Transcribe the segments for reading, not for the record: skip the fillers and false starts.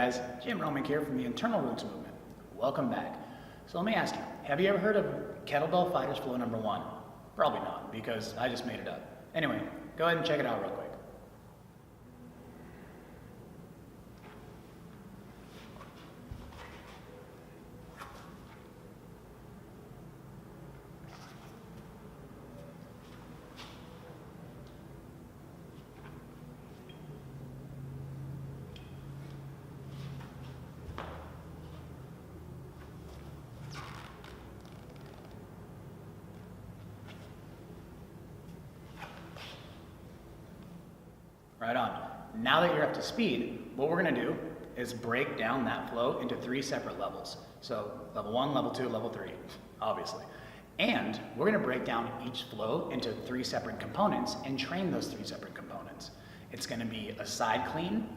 guys, Jim Romig here from the Internal Roots Movement. Welcome back. So let me ask you, have you ever heard of kettlebell fighters flow number 1? Probably not, because I just made it up. Anyway, go ahead and check it out real quick. Right on. Now that you're up to speed, what we're going to do is break down that flow into 3 separate levels. So level 1, level 2, level 3, obviously. And we're going to break down each flow into 3 separate components and train those 3 separate components. It's going to be a side clean,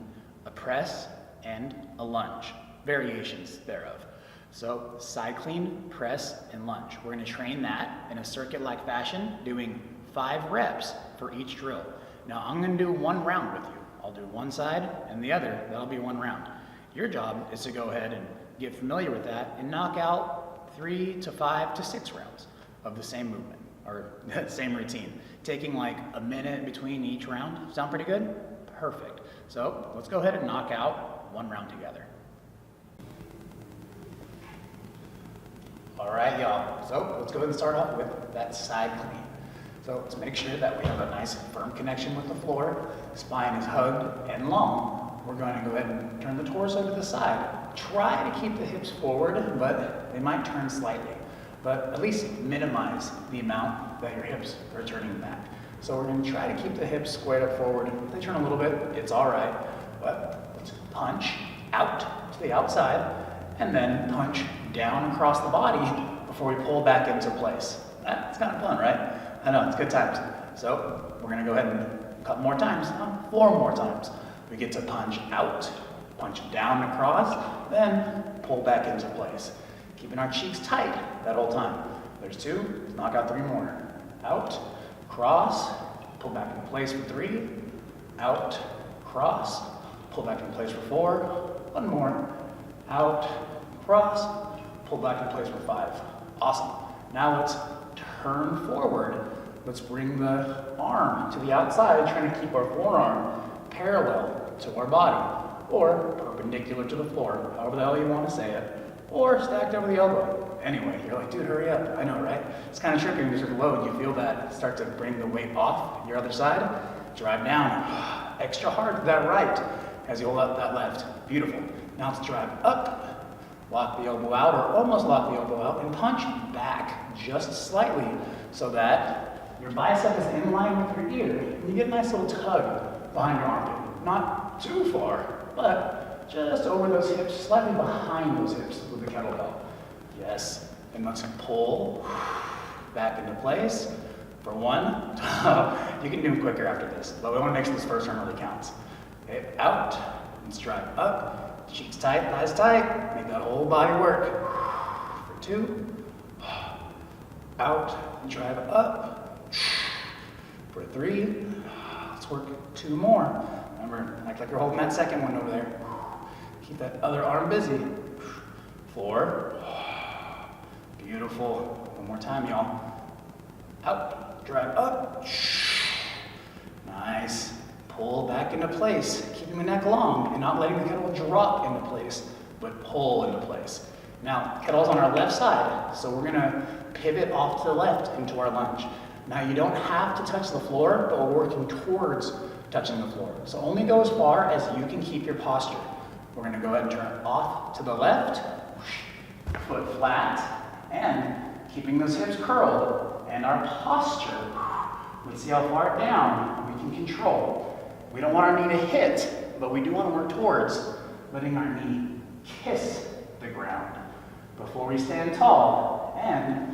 a press, and a lunge, variations thereof. So side clean, press, and lunge. We're going to train that in a circuit-like fashion, doing 5 reps for each drill. Now I'm going to do 1 round with you. I'll do one side and the other, that'll be 1 round. Your job is to go ahead and get familiar with that and knock out 3 to 5 to 6 rounds of the same movement, or same routine. Taking like a minute between each round. Sound pretty good? Perfect. So let's go ahead and knock out 1 round together. All right, y'all. So let's go ahead and start off with that side clean. So let's make sure that we have a nice firm connection with the floor. Spine is hugged and long. We're going to go ahead and turn the torso to the side. Try to keep the hips forward, but they might turn slightly. But at least minimize the amount that your hips are turning back. So we're going to try to keep the hips squared up forward. If they turn a little bit, it's all right. But let's punch out to the outside and then punch down across the body before we pull back into place. That's kind of fun, right? I know, it's good times. So we're going to go ahead and a couple more times, 4 more times. We get to punch out, punch down across, then pull back into place. Keeping our cheeks tight that whole time. There's 2, let's knock out 3 more. Out, cross, pull back into place for 3. Out, cross, pull back into place for 4. 1 more. Out, cross, pull back into place for 5. Awesome. Now let's turn forward. Let's bring the arm to the outside, trying to keep our forearm parallel to our body, or perpendicular to the floor, however the hell you want to say it, or stacked over the elbow. Anyway, you're like, dude, hurry up. I know, right? It's kind of tricky when you're low and you feel that start to bring the weight off your other side. Drive down extra hard to that right as you hold up that left. Beautiful. Now let's drive up, lock the elbow out, or almost lock the elbow out, and punch back just slightly so that your bicep is in line with your ear, and you get a nice little tug behind your armpit. Not too far, but just over those hips, slightly behind those hips with the kettlebell. Yes, and let's pull back into place for 1. You can do them quicker after this, but we want to make sure this first one really counts. Okay, out, let's drive up, cheeks tight, thighs tight, make that whole body work. For 2, out, and drive up. For 3, let's work 2 more. Remember, act like you're holding that second one over there. Keep that other arm busy. 4, beautiful. 1 more time, y'all. Out, drive up. Nice. Pull back into place, keeping the neck long and not letting the kettle drop into place, but pull into place. Now, kettle's on our left side, so we're gonna pivot off to the left into our lunge. Now you don't have to touch the floor, but we're working towards touching the floor. So only go as far as you can keep your posture. We're gonna go ahead and turn off to the left, foot flat, and keeping those hips curled. And our posture, let's see how far down we can control. We don't want our knee to hit, but we do want to work towards letting our knee kiss the ground before we stand tall and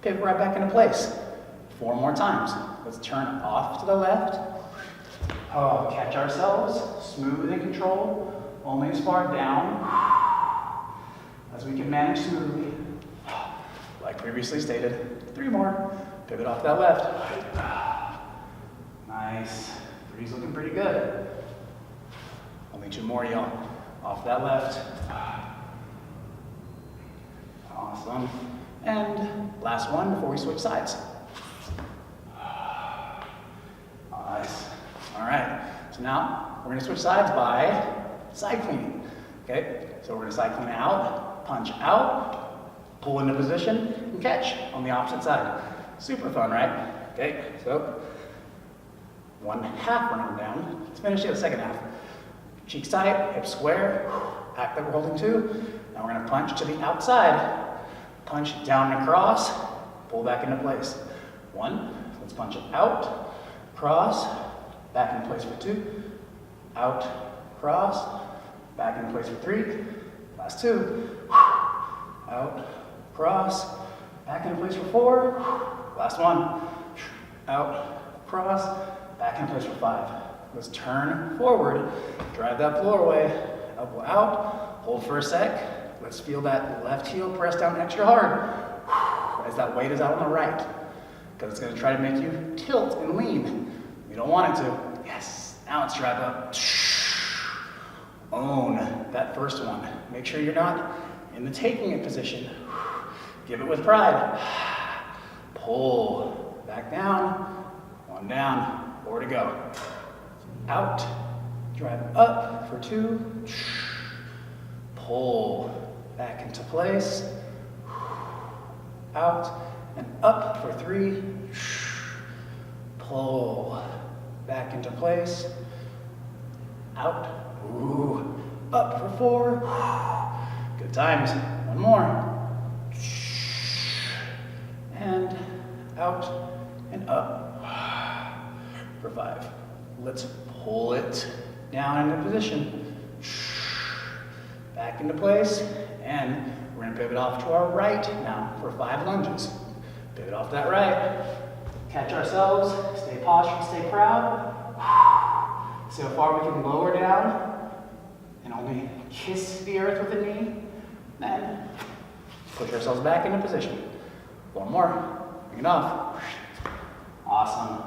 pivot right back into place. 4 more times. Let's turn off to the left. Oh, catch ourselves, smooth and control, only as far down as we can manage smoothly. Like previously stated, 3 more. Pivot off that left. Nice. 3's looking pretty good. Only 2 more, y'all. off that left. Awesome. And last one before we switch sides. Nice. All right, so now we're gonna switch sides by side cleaning. Okay, so we're gonna side clean out, punch out, pull into position, and catch on the opposite side. Super fun, right? Okay, so one half running down. Let's finish the second half. Cheeks tight, hips square, back that we're holding two. Now we're gonna punch to the outside. Punch down and across, pull back into place. One, let's punch it out, cross, back into place for two, out, cross, back into place for three, last two, out, cross, back into place for four, last one, out, cross, back into place for five. Let's turn forward, drive that floor away, elbow out, hold for a sec. Let's feel that left heel press down extra hard as that weight is out on the right, because it's going to try to make you tilt and lean. You don't want it to. Yes. Now let's drive up. Own that first one. Make sure you're not in the taking it position. Give it with pride. Pull back down. One down. 4 to go. Out. Drive up for 2. Pull back into place. Out and up for 3. Pull back into place. Out. Ooh. Up for 4. Good times. One more. And out and up for 5. Let's pull it down into position. Back into place. And we're going to pivot off to our right now for 5 lunges. Pivot off that right. Catch ourselves. Stay postured, stay proud. See how far we can lower down and only kiss the earth with the knee. Then push ourselves back into position. One more. Bring it off. Awesome.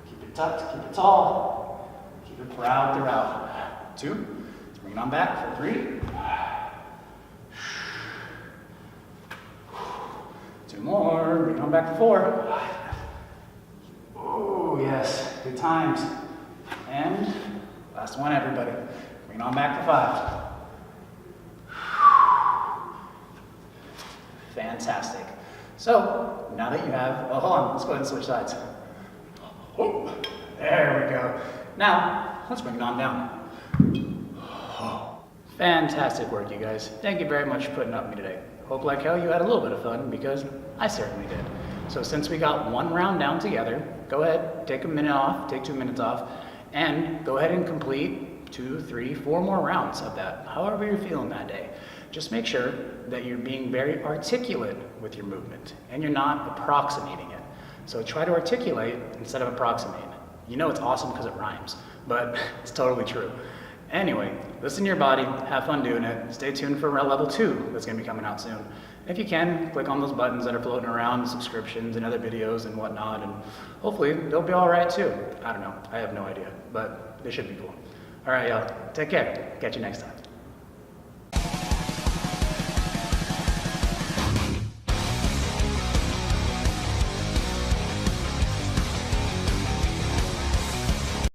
Keep it tucked, keep it tall. Keep it proud throughout. 2. Let's bring it on back for 3. 2 more. Bring it on back for 4. Oh, yes. Good times. And last one, everybody. Bring it on back for 5. Fantastic. So, now that you have, oh, hold on, let's go ahead and switch sides. Oh, there we go. Now, let's bring it on down. Oh, fantastic work, you guys. Thank you very much for putting up with me today. Hope like hell you had a little bit of fun, because I certainly did. So since we got 1 round down together, go ahead, take a minute off, take 2 minutes off, and go ahead and complete 2, 3, 4 more rounds of that, however you're feeling that day. Just make sure that you're being very articulate with your movement, and you're not approximating it. So try to articulate instead of approximate. You know it's awesome because it rhymes, but it's totally true. Anyway, listen to your body, have fun doing it. Stay tuned for level 2 that's going to be coming out soon. If you can, click on those buttons that are floating around, subscriptions and other videos and whatnot, and hopefully they'll be all right too. I don't know, I have no idea, but they should be cool. All right, y'all, take care. Catch you next time.